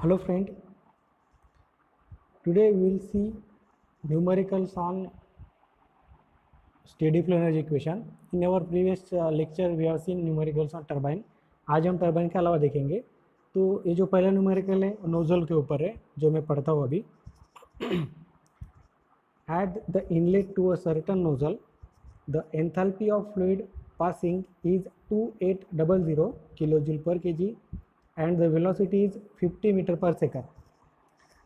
Hello friend, today we will see numericals on steady flow energy equation. In our previous lecture we have seen numericals on turbine. आज हम turbine के अलावा देखेंगे। तो ये जो पहला न्यूमेरिकल है नोजल के ऊपर है जो मैं पढ़ता हूँ अभी। At the inlet to a certain nozzle, the enthalpy of fluid passing is 2800 kilojoule per kg and the velocity is 50 meter per second.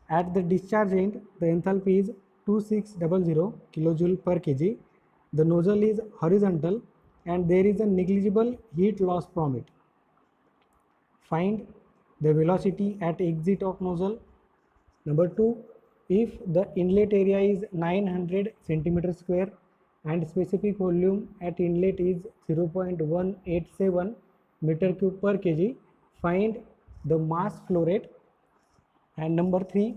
At the discharge end, the enthalpy is 2600 kilojoule per kg. The nozzle is horizontal and there is a negligible heat loss from it. Find the velocity at exit of nozzle. Number 2, if the inlet area is 900 centimeter square and specific volume at inlet is 0.187 meter cube per kg, find the mass flow rate. And number 3,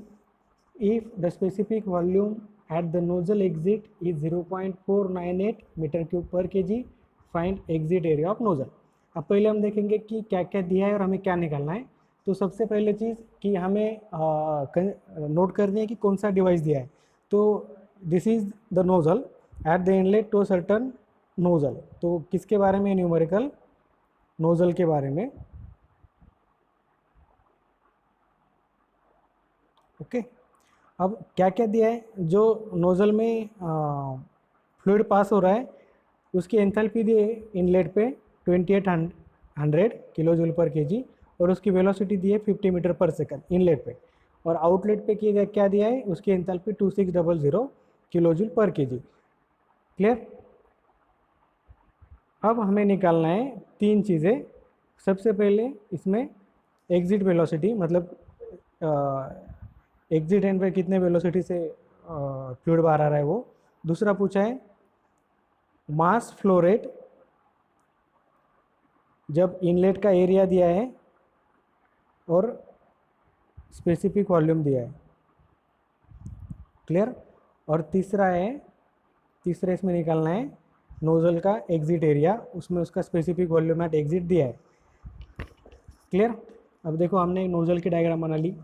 if the specific volume at the nozzle exit is 0.498 meter cube per kg, find exit area of nozzle. अब पहले हम देखेंगे कि क्या क्या दिया है और हमें क्या निकालना है। तो सबसे पहले चीज़ कि हमें नोट करनी है कि कौन सा डिवाइस दिया है। तो this is the nozzle at the inlet to certain nozzle. तो किसके बारे में? न्यूमेरिकल नोजल के बारे में। ओके अब क्या क्या दिया है? जो नोजल में फ्लूइड पास हो रहा है उसकी एंथैल्पी दी है इनलेट पे 2800 किलो जूल पर केजी और उसकी वेलोसिटी दी है 50 मीटर पर सेकंड इनलेट पे। और आउटलेट पे क्या दिया है? उसकी एंथैल्पी 2600 किलो जूल पर केजी। क्लियर? अब हमें निकालना है तीन चीज़ें। सबसे पहले इसमें एग्जिट वेलोसिटी, मतलब एग्जिट एंड पे कितने वेलोसिटी से फ्लूइड बाहर आ रहा है वो। दूसरा पूछा है मास फ्लो रेट, जब इनलेट का एरिया दिया है और स्पेसिफिक वॉल्यूम दिया है। क्लियर? और तीसरा इसमें निकालना है नोजल का एग्जिट एरिया, उसमें उसका स्पेसिफिक वॉल्यूम एट एग्जिट दिया है। क्लियर? अब देखो हमने एक नोजल की डायग्राम बना ली।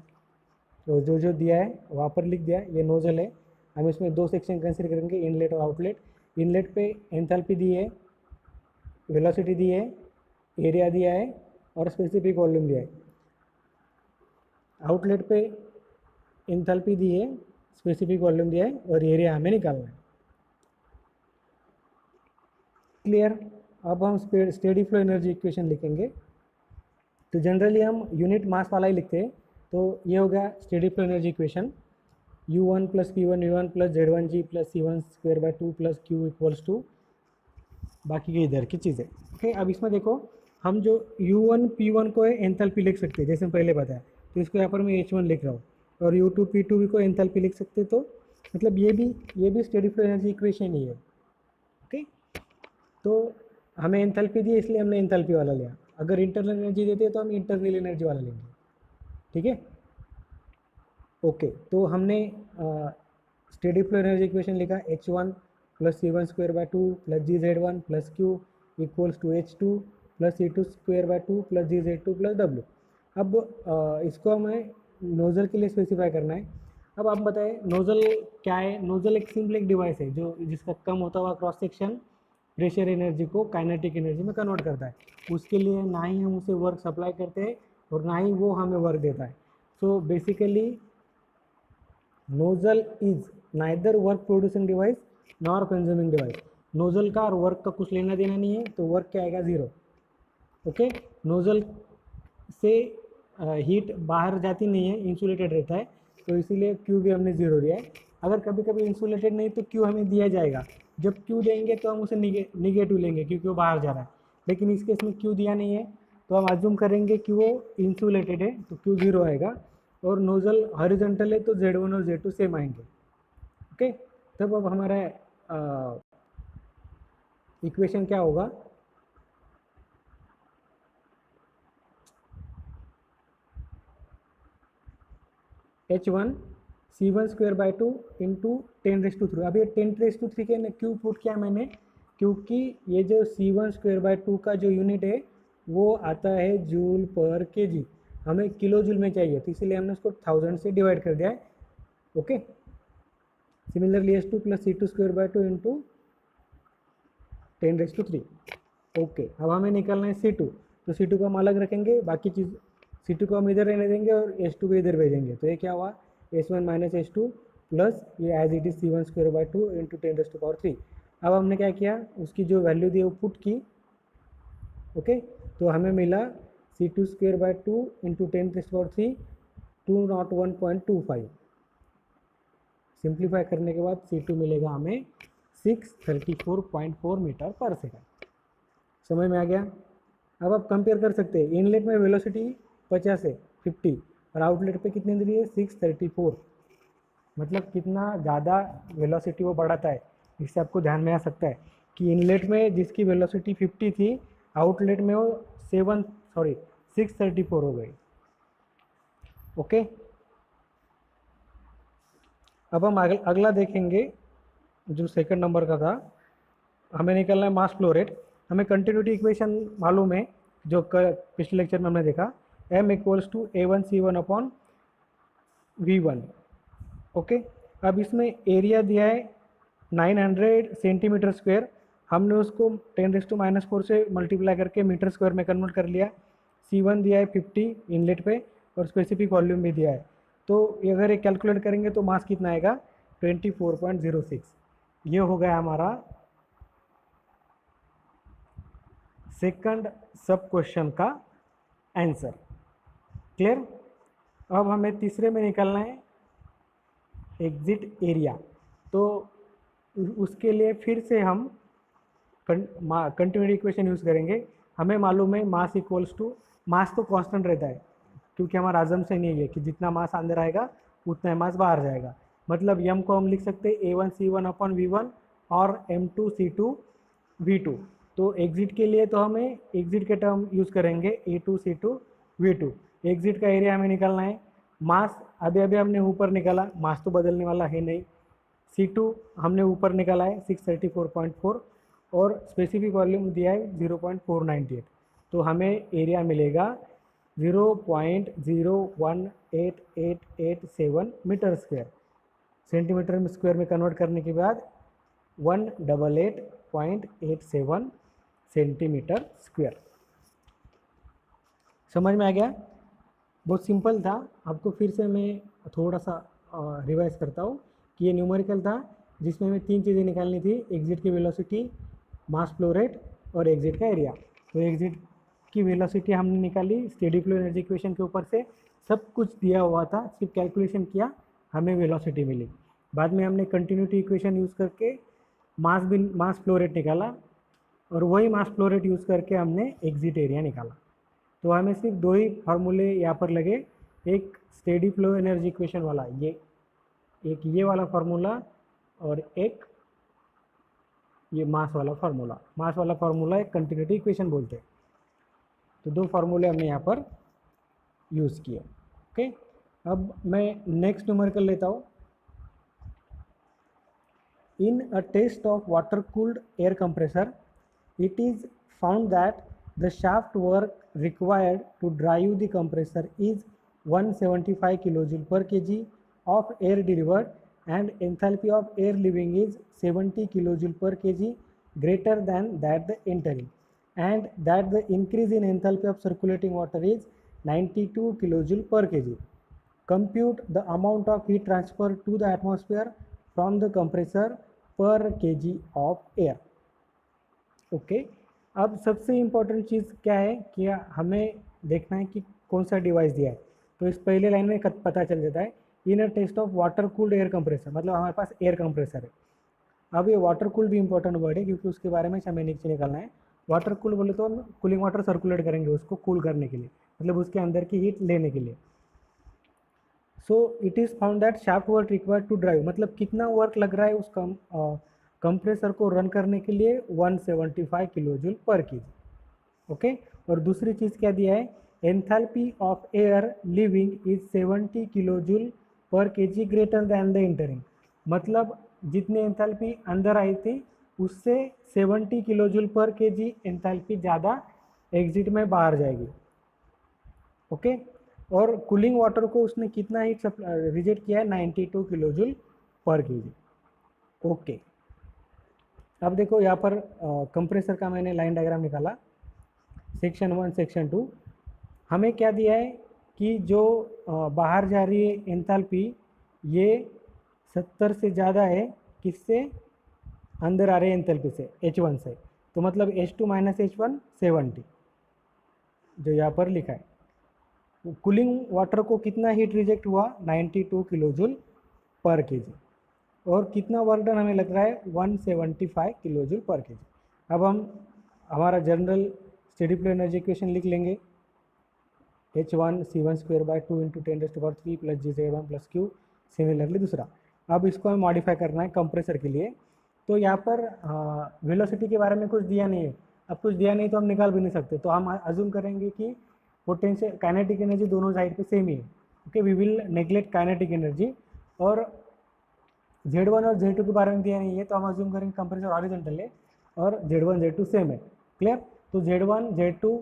तो जो दिया है वहाँ पर लिख दिया, ये नोजल है। हम इसमें दो सेक्शन कंसिडर करेंगे, इनलेट और आउटलेट। इनलेट पे एंथैल्पी दी है, वेलोसिटी दी है, एरिया दिया है और स्पेसिफिक वॉल्यूम दिया है। आउटलेट पे एंथैल्पी दी है, स्पेसिफिक वॉल्यूम दिया है और एरिया हमें निकालना है। क्लियर? अब हम स्टेडी फ्लो एनर्जी इक्वेशन लिखेंगे। तो जनरली हम यूनिट मास वाला ही लिखते हैं। तो ये हो गया steady flow energy equation, U1 plus P1 V1 plus Z1G plus C1 square by 2 plus Q equals to बाकी के इधर की चीज़ें। ओके अब इसमें देखो हम जो U1 P1 को है एंथैल्पी लिख सकते हैं, जैसे हम पहले बताया। तो इसको यहाँ पर मैं H1 लिख रहा हूँ और U2 P2 भी को एंथैल्पी लिख सकते हैं। तो मतलब ये भी स्टेडी फ्लो एनर्जी इक्वेशन ही है। ओके तो हमें एंथैल्पी दी इसलिए हमने एंथैल्पी वाला लिया। अगर इंटरनल एनर्जी देते हैं तो हम इंटरनल एनर्जी वाला लेंगे। ठीक है? ओके तो हमने स्टेडी फ्लो एनर्जी इक्वेशन लिखा H1 plus C1 square by 2 plus GZ1 plus Q equals to H2 plus C2 square by 2 plus GZ2 plus W। अब इसको हमें नोज़ल के लिए स्पेसिफाई करना है। अब आप बताएं नोज़ल क्या है? नोज़ल एक सिंपल एक डिवाइस है जो जिसका कम होता हुआ क्रॉस सेक्शन प्रेशर एनर्जी को काइनेटिक एनर्जी में कन्वर्ट करता है। उसके लिए ना ही हम उसे वर्क सप्लाई करते हैं और ना ही वो हमें वर्क देता है। So basically nozzle is neither work producing device nor consuming device. Nozzle का और वर्क का कुछ लेना देना नहीं है, तो वर्क क्या आएगा? ज़ीरो। ओके नोजल से हीट बाहर जाती नहीं है, इंसुलेटेड रहता है, तो इसीलिए क्यू भी हमने ज़ीरो दिया है। अगर कभी कभी इंसुलेटेड नहीं तो क्यू हमें दिया जाएगा। जब क्यू देंगे तो हम उसे निगेटिव लेंगे क्योंकि वो बाहर जा रहा है। लेकिन इस केस में क्यू दिया नहीं है तो हम अज्यूम करेंगे कि वो इंसुलेटेड है, तो क्यू ज़ीरो आएगा। और नोजल हॉरिजॉन्टल है तो Z1 और Z2 सेम आएंगे। ओके तब अब हमारा इक्वेशन क्या होगा? H1 C1 square by 2 into 10⁻3। अब ये 10⁻3 के क्यों पुट किया मैंने? क्योंकि ये जो C1 स्क्वायर बाय 2 का जो यूनिट है वो आता है जूल पर केजी। हमें किलो जूल में चाहिए, तो इसीलिए हमने उसको 1000 से डिवाइड कर दिया है। Okay, similarly S2 plus C2 square by 2 into 10⁻³ okay. अब हमें निकालना है C2, तो C2 को हम अलग रखेंगे, बाकी चीज़ C2 को हम इधर रहने देंगे और S2 को इधर भेजेंगे। तो ये क्या हुआ, S1 माइनस S2 प्लस ये as it is C1 square by 2 into 10⁻³ अब हमने क्या किया, उसकी जो वैल्यू दी वो पुट की। ओके, तो हमें मिला C2 square by 2 into 10⁻³ 201.25। Simplify करने के बाद C2 मिलेगा हमें 634.4 मीटर पर सेकंड। समझ में आ गया। अब आप कंपेयर कर सकते हैं, इनलेट में वेलोसिटी 50 है 50 और आउटलेट पे कितनी दे रही है 634, मतलब कितना ज़्यादा वेलोसिटी वो बढ़ाता है। इससे आपको ध्यान में आ सकता है कि इनलेट में जिसकी वेलोसिटी 50 थी, आउटलेट में वो 634 हो गई। ओके, अब हम अगला देखेंगे जो सेकंड नंबर का था। हमें निकालना है मास फ्लो रेट। हमें कंटिन्यूटी इक्वेशन मालूम है जो पिछले लेक्चर में हमने देखा, m equals to A1C1 upon V1। Okay, अब इसमें एरिया दिया है 900 सेंटीमीटर स्क्वायर, हमने उसको 10⁻⁻4 से मल्टीप्लाई करके मीटर स्क्वायर में कन्वर्ट कर लिया। C1 दिया है 50 इनलेट पे और स्पेसिफिक वॉल्यूम भी दिया है। तो अगर ये कैलकुलेट करेंगे तो मास कितना आएगा 24.06। ये हो गया हमारा सेकंड सब क्वेश्चन का आंसर। क्लियर। अब हमें तीसरे में निकालना है एग्जिट एरिया। तो उसके लिए फिर से हम कंटिन्यूटी इक्वेशन यूज़ करेंगे। हमें मालूम है मास इक्वल्स टू, मास तो कांस्टेंट रहता है क्योंकि हमारा अजम्पशन नहीं है कि जितना मास अंदर आएगा उतना ही मास बाहर जाएगा। मतलब m को हम लिख सकते हैं A1C1 अपॉन V1 और M2C2 V2। तो एग्जिट के लिए तो हमें एग्जिट के टर्म यूज़ करेंगे A2C2 V2। एग्जिट का एरिया हमें निकालना है। मास अभी हमने ऊपर निकाला, मास तो बदलने वाला है नहीं। C2 हमने ऊपर निकाला है 634.4 और स्पेसिफिक वॉल्यूम दिया है 0.498। तो हमें एरिया मिलेगा 0.01887 मीटर स्क्वायर। सेंटीमीटर स्क्वायर में कन्वर्ट करने के बाद 188.87 सेंटीमीटर स्क्वायर। समझ में आ गया। बहुत सिंपल था। आपको फिर से मैं थोड़ा सा रिवाइज करता हूँ कि ये न्यूमेरिकल था जिसमें हमें 3 चीज़ें निकालनी थी, एग्जिट की वेलोसिटी, मास फ्लो रेट और एग्जिट का एरिया। तो एग्जिट की वेलोसिटी हमने निकाली स्टेडी फ्लो एनर्जी इक्वेशन के ऊपर से, सब कुछ दिया हुआ था, सिर्फ कैलकुलेशन किया, हमें वेलोसिटी मिली। बाद में हमने कंटिन्यूटी इक्वेशन यूज़ करके मास फ्लो रेट निकाला और वही मास फ्लो रेट यूज़ करके हमने एग्जिट एरिया निकाला। तो हमें सिर्फ 2 ही फार्मूले यहाँ पर लगे, एक स्टेडी फ्लो एनर्जी इक्वेशन वाला ये वाला फार्मूला और एक ये मास वाला फार्मूला। मास वाला फार्मूला एक कंटिन्यूटी इक्वेशन बोलते हैं। तो 2 फार्मूले हमने यहाँ पर यूज़ किए। ओके, अब मैं नेक्स्ट न्यूमेरिकल लेता हूँ। In a test of water-cooled air compressor, it is found that the shaft work required to drive the compressor is 175 kJ per kg of air delivered and enthalpy of air leaving is 70 kJ per kg greater than that the entering, and that the increase in enthalpy of circulating water is 92 kJ per kg. Compute the amount of heat transferred to the atmosphere from the compressor per kg of air. Okay, अब सबसे important चीज़ क्या है कि हमें देखना है कि कौन सा डिवाइस दिया है। तो इस पहले लाइन में पता चल जाता है, in a test of water cooled air compressor, मतलब हमारे पास एयर कंप्रेसर है। अब ये वाटर कूल्ड भी इंपॉर्टेंट वर्ड है क्योंकि उसके बारे में हमें नीचे निकालना है। वाटर कूल्ड बोले तो हम कूलिंग वाटर सर्कुलेट करेंगे उसको कूल करने के लिए, मतलब उसके अंदर की हीट लेने के लिए। So it is found that shaft work required to drive, मतलब कितना वर्क लग रहा है उस कंप्रेसर को रन करने के लिए 175 किलोजूल पर केजी। ओके, और दूसरी चीज़ क्या दिया है, enthalpy of air leaving is 70 kilojoule per kg greater than the entering, मतलब जितने एंथैल्पी अंदर आई थी उससे 70 किलोजूल पर केजी एंथैल्पी ज़्यादा एग्जिट में बाहर जाएगी। ओके, और कूलिंग वाटर को उसने कितना हीट रिजेक्ट किया है, 92 किलो जूल पर केजी। ओके, अब देखो यहाँ पर कंप्रेसर का मैंने लाइन डायग्राम निकाला, सेक्शन 1 सेक्शन 2। हमें क्या दिया है कि जो बाहर जा रही है एंथैल्पी ये 70 से ज़्यादा है, किससे, अंदर आ रहे हैं एंथैल्पी से, H1 से, तो मतलब H2 माइनस H1 70, जो यहाँ पर लिखा है। कूलिंग वाटर को कितना हीट रिजेक्ट हुआ, 92 किलो जूल पर केजी, और कितना वर्क डन हमें लग रहा है, 175 किलो जूल पर केजी। अब हम हमारा general steady flow energy equation लिख लेंगे, H1 C1 square by 2 into 10⁻³ plus GZ1 plus Q। Similarly दूसरा, अब इसको हमें मॉडिफाई करना है कंप्रेसर के लिए। तो यहाँ पर वेलोसिटी के बारे में कुछ दिया नहीं है, अब कुछ दिया नहीं तो हम निकाल भी नहीं सकते, तो हम अज्यूम करेंगे कि पोटेंशियल काइनेटिक एनर्जी दोनों साइड पे सेम ही है। Okay, we will neglect kinetic energy. और Z1 और Z2 के बारे में दिया नहीं है, तो हम अज्यूम करेंगे कंप्रेसर हॉरिजॉन्टल है और Z1 Z2 सेम है। क्लियर, तो Z1 Z2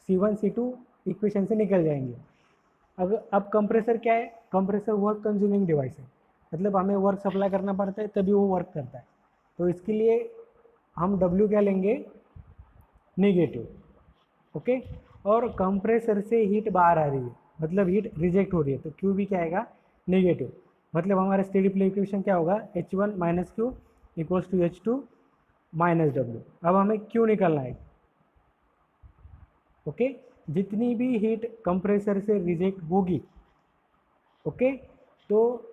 C1 C2 equation से निकल जाएंगे। अब कंप्रेसर क्या है, कंप्रेसर वर्क कंज्यूमिंग डिवाइस है, मतलब हमें वर्क सप्लाई करना पड़ता है तभी वो वर्क करता है। तो इसके लिए हम W क्या लेंगे, नेगेटिव। ओके, और कंप्रेसर से हीट बाहर आ रही है, मतलब हीट रिजेक्ट हो रही है, तो Q भी क्या आएगा, नेगेटिव। मतलब हमारा स्टेडी फ्लो इक्वेशन क्या होगा, H1 minus Q equals to H2 minus W। अब हमें Q निकालना है। ओके, जितनी भी हीट कंप्रेसर से रिजेक्ट होगी, ओके, तो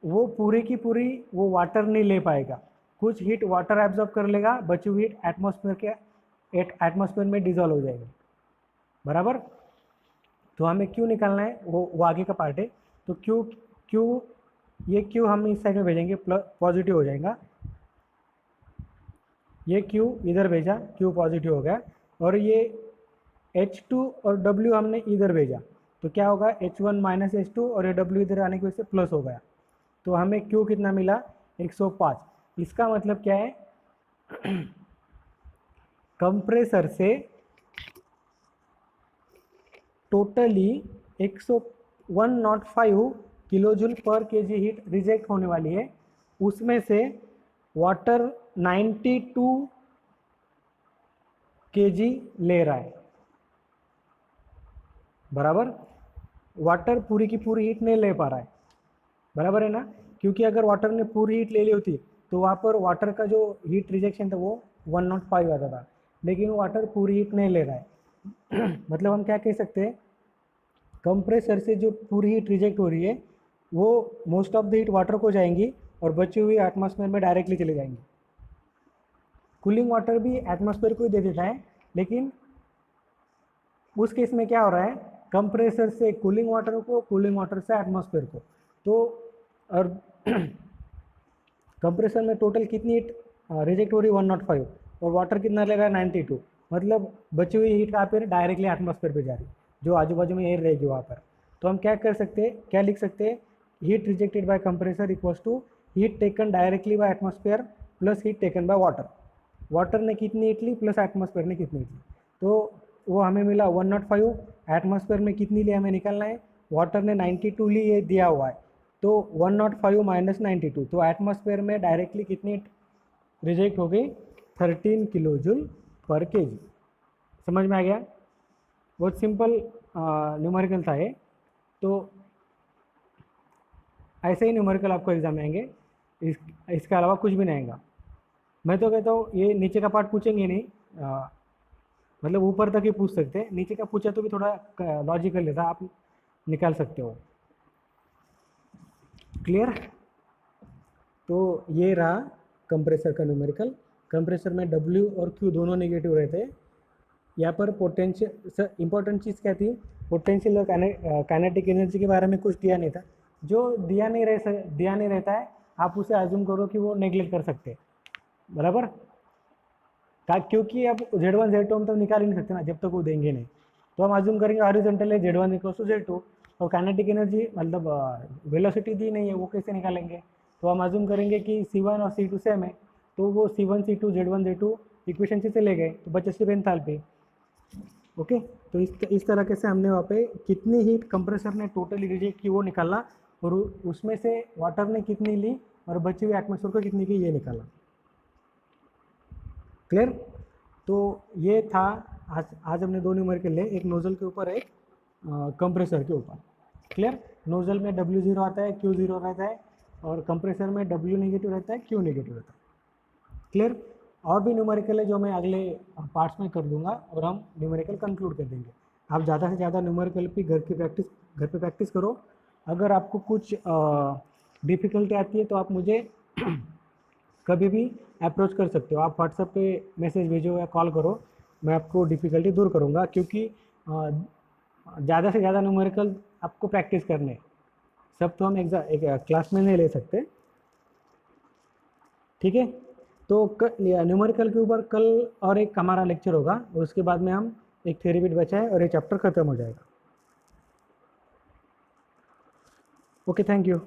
वो पूरी की पूरी वो वाटर नहीं ले पाएगा, कुछ हीट वाटर एब्जॉर्ब कर लेगा, बची हुई हीट एटमॉस्फेयर में डिजॉल्व हो जाएगी, बराबर। तो हमें क्यू निकालना है, वो आगे का पार्ट है। तो क्यू ये क्यू हम इस साइड में भेजेंगे, पॉजिटिव हो जाएगा, ये क्यू इधर भेजा, क्यू पॉजिटिव हो गया, और ये H2 और W हमने इधर भेजा, तो क्या होगा, H1 माइनस H2, और ये W इधर आने की वजह से प्लस हो गया, तो हमें Q कितना मिला, 105। इसका मतलब क्या है, कंप्रेसर से टोटली 105 किलो जूल पर केजी हीट रिजेक्ट होने वाली है, उसमें से वाटर 92 केजी ले रहा है, बराबर। वाटर पूरी की पूरी हीट नहीं ले पा रहा है, बराबर है ना, क्योंकि अगर वाटर ने पूरी हीट ले ली होती तो वहाँ पर वाटर का जो हीट रिजेक्शन था वो 105 आता था, लेकिन वाटर पूरी हीट नहीं ले रहा है। मतलब हम क्या कह सकते हैं, कंप्रेसर से जो पूरी हीट रिजेक्ट हो रही है वो most of the heat water को जाएंगी और बची हुई एटमॉस्फेयर में डायरेक्टली चले जाएंगी। कूलिंग वाटर भी एटमॉस्फेयर को ही दे देता है, लेकिन उस केस में क्या हो रहा है, कंप्रेसर से कूलिंग वाटर को, कूलिंग वाटर से एटमॉस्फेयर को, तो और कंप्रेसर में टोटल कितनी हीट रिजेक्ट हो रही है, 105, और वाटर कितना ले रहा है, 92, मतलब बची हुई हीट कहाँ पे डायरेक्टली एटमॉस्फेयर पे जा रही है, जो आजू बाजू में एयर रहेगी वहाँ पर। तो हम क्या कर सकते हैं, क्या लिख सकते हैं, heat rejected by compressor equals to heat taken directly by atmosphere plus heat taken by water. Water ने कितनी हीट ली प्लस एटमॉस्फेयर ने कितनी हीट ली, तो वो हमें मिला 105, एटमॉस्फेयर में कितनी ली हमें निकालना है, वाटर ने 92 ली, ये दिया हुआ है, तो 105 माइनस 92, तो एटमॉस्फेयर में डायरेक्टली कितनी रिजेक्ट हो गई, 13 किलो जूल पर केजी। समझ में आ गया, बहुत सिंपल न्यूमेरिकल था ये। तो ऐसे ही न्यूमेरिकल आपको एग्जाम में आएंगे, इसके अलावा कुछ भी नहीं आएगा। मैं तो कहता हूँ ये नीचे का पार्ट पूछेंगे नहीं, मतलब ऊपर तक ही पूछ सकते हैं, नीचे का पूछा तो भी थोड़ा लॉजिकल रहता, आप निकाल सकते हो। क्लियर, तो ये रहा कंप्रेसर का न्यूमेरिकल। कंप्रेसर में W और Q दोनों नेगेटिव रहते हैं। यहाँ पर पोटेंशियल, सर इंपॉर्टेंट चीज़ क्या थी, पोटेंशियल और काइनेटिक एनर्जी के बारे में कुछ दिया नहीं था, जो दिया नहीं रहता है आप उसे अज्यूम करो कि वो नेग्लेक्ट कर सकते हैं, बराबर। क्योंकि अब Z1 Z2 हम तो निकाल ही नहीं सकते ना जब तक वो देंगे नहीं, तो हम अज्यूम करेंगे हॉरिजॉन्टल है, Z1 इक्वल्स टू Z2, और काइनेटिक एनर्जी मतलब वेलोसिटी दी नहीं है, वो कैसे निकालेंगे, तो हम अज्यूम करेंगे कि C1 और C2 सेम है, तो वो C1 C2 Z1 Z2 equation से चले गए, तो बचे सिर्फ एंथैल्पी। ओके, तो इस तरीके से हमने वहाँ पे कितनी हीट कंप्रेसर ने टोटली रिजेक्ट की वो निकाला, और उसमें से वाटर ने कितनी ली और बची हुई एटमॉस्फेयर को कितनी की ये निकाला। क्लियर? तो ये था आज हमने दो न्यूमेरिकल ले, एक नोजल के ऊपर, एक कंप्रेसर के ऊपर। क्लियर? नोजल में W0 आता है, Q0 रहता है, और कंप्रेसर में W नेगेटिव रहता है, Q नेगेटिव रहता है। क्लियर? और भी न्यूमेरिकल है जो मैं अगले पार्ट्स में कर दूंगा, और हम न्यूमेरिकल कंक्लूड कर देंगे। आप ज़्यादा से ज़्यादा न्यूमेरिकल की घर पे प्रैक्टिस करो। अगर आपको कुछ डिफ़िकल्टी आती है तो आप मुझे कभी भी अप्रोच कर सकते हो। आप व्हाट्सएप पे मैसेज भेजो या कॉल करो, मैं आपको डिफ़िकल्टी दूर करूँगा, क्योंकि ज़्यादा से ज़्यादा न्यूमेरिकल आपको प्रैक्टिस करने हैं। सब तो हम एक क्लास में नहीं ले सकते। ठीक है? तो न्यूमेरिकल के ऊपर कल और एक हमारा लेक्चर होगा, और उसके बाद में हम एक थ्योरी बिट बचा है और ये चैप्टर खत्म हो जाएगा। Okay, thank you.